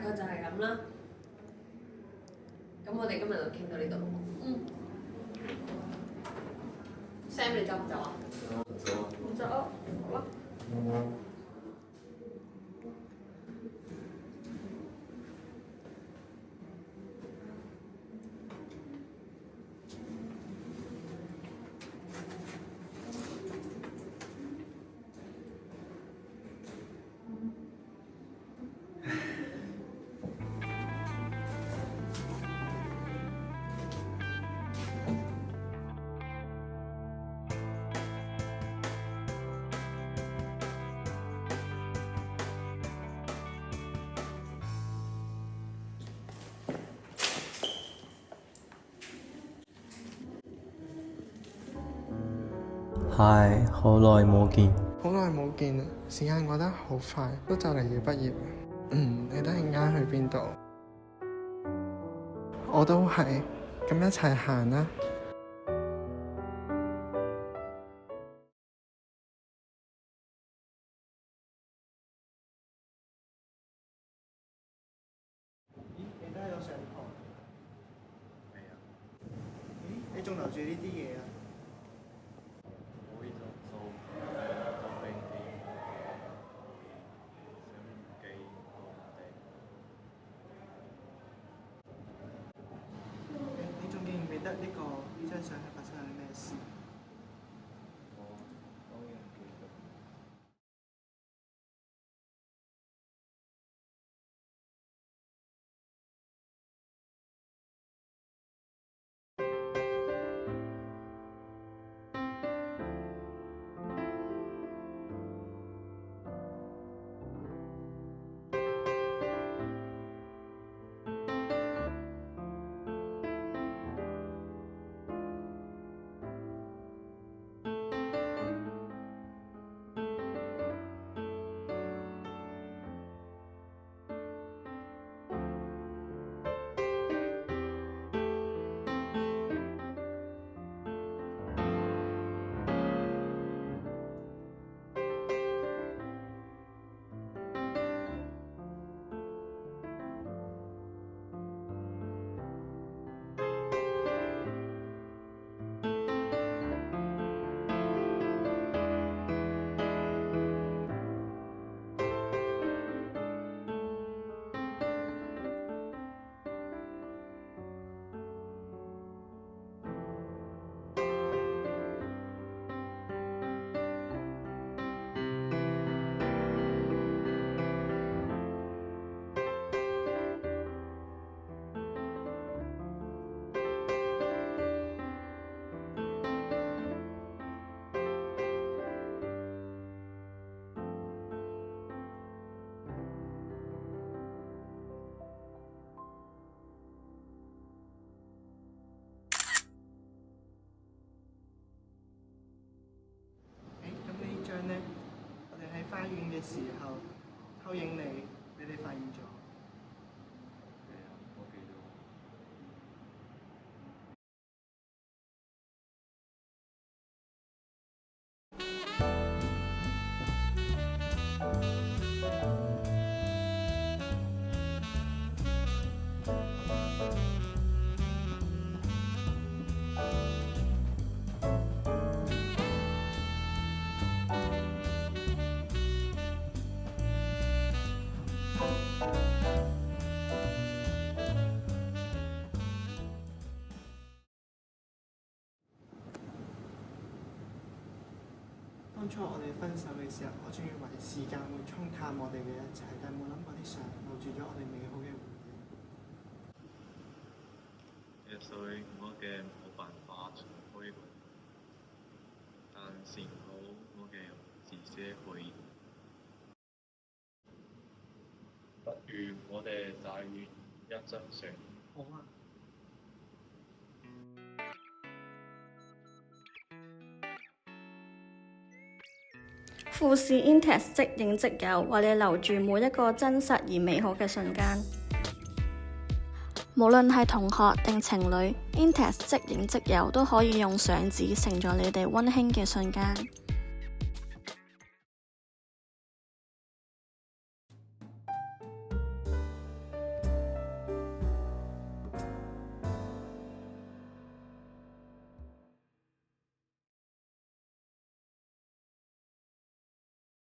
概就係咁啦。咁我哋今日就傾到呢度。Sam 你走唔走啊？走啊！唔走，好啦。嗨，好耐冇見。好耐冇見啦，時間過得好快，都就嚟要畢業啦。你等陣間去邊度？我都係，咁一齊行啦。咦，你都喺度上堂？係啊，咦，你仲留住呢啲嘢啊？我呢種做兵啲相機你仲記唔記得呢張相係發生咗咩事？我當然記得。咁呢張呢？我哋喺花園嘅時候偷影你哋發現咗。係啊，我記得。當初我哋分手嘅時候，我仲以為時間會沖淡我哋嘅一切，但冇諗過啲相留住咗我哋美好嘅回憶。所以我嘅冇辦法重開過，但幸好我嘅自寫可以。不如我哋再影一張相。好啊。富士 Intex 即影即有，為你留住每一個真實而美好嘅瞬間。無論係同學定情侶，Intex 即影即有都可以用相紙承載你哋溫馨嘅瞬間。